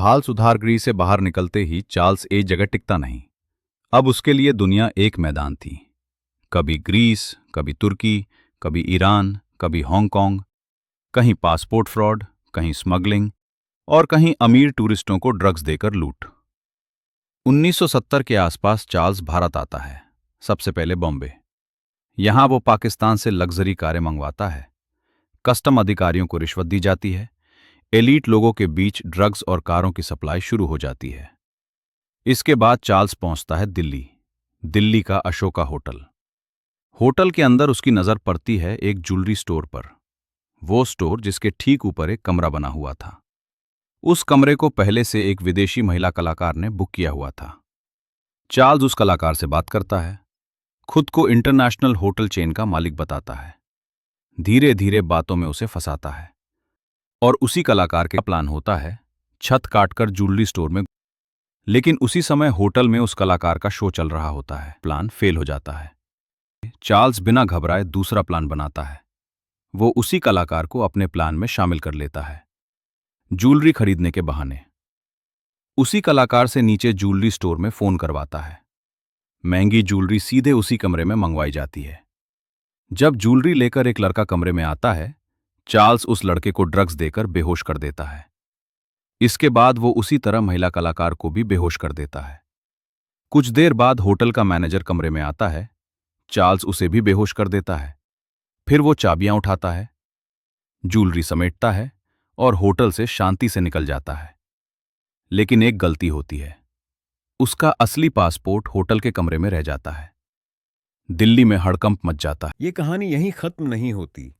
भाल सुधार गृह से बाहर निकलते ही चार्ल्स एक जगह टिकता नहीं। अब उसके लिए दुनिया एक मैदान थी। कभी ग्रीस, कभी तुर्की, कभी ईरान, कभी हांगकांग, कहीं पासपोर्ट फ्रॉड, कहीं स्मगलिंग और कहीं अमीर टूरिस्टों को ड्रग्स देकर लूट। 1970 के आसपास चार्ल्स भारत आता है, सबसे पहले बॉम्बे। यहां वो पाकिस्तान से लग्जरी कारें मंगवाता है। कस्टम अधिकारियों को रिश्वत दी जाती है। एलीट लोगों के बीच ड्रग्स और कारों की सप्लाई शुरू हो जाती है। इसके बाद चार्ल्स पहुंचता है दिल्ली। दिल्ली का अशोका होटल। होटल के अंदर उसकी नजर पड़ती है एक ज्वेलरी स्टोर पर। वो स्टोर जिसके ठीक ऊपर एक कमरा बना हुआ था। उस कमरे को पहले से एक विदेशी महिला कलाकार ने बुक किया हुआ था। चार्ल्स उस कलाकार से बात करता है, खुद को इंटरनेशनल होटल चेन का मालिक बताता है। धीरे धीरे बातों में उसे फंसाता है और उसी कलाकार का प्लान होता है छत काटकर ज्वेलरी स्टोर में। लेकिन उसी समय होटल में उस कलाकार का शो चल रहा होता है। प्लान फेल हो जाता है। चार्ल्स बिना घबराए दूसरा प्लान बनाता है। वो उसी कलाकार को अपने प्लान में शामिल कर लेता है, ज्वेलरी खरीदने के बहाने। उसी कलाकार से नीचे ज्वेलरी स्टोर में फोन करवाता है। महंगी ज्वेलरी सीधे उसी कमरे में मंगवाई जाती है। जब ज्वेलरी लेकर एक लड़का कमरे में आता है, चार्ल्स उस लड़के को ड्रग्स देकर बेहोश कर देता है। इसके बाद वो उसी तरह महिला कलाकार को भी बेहोश कर देता है। कुछ देर बाद होटल का मैनेजर कमरे में आता है। चार्ल्स उसे भी बेहोश कर देता है। फिर वो चाबियां उठाता है, ज्वेलरी समेटता है और होटल से शांति से निकल जाता है। लेकिन एक गलती होती है। उसका असली पासपोर्ट होटल के कमरे में रह जाता है। दिल्ली में हड़कंप मच जाता है। ये कहानी यहीं खत्म नहीं होती।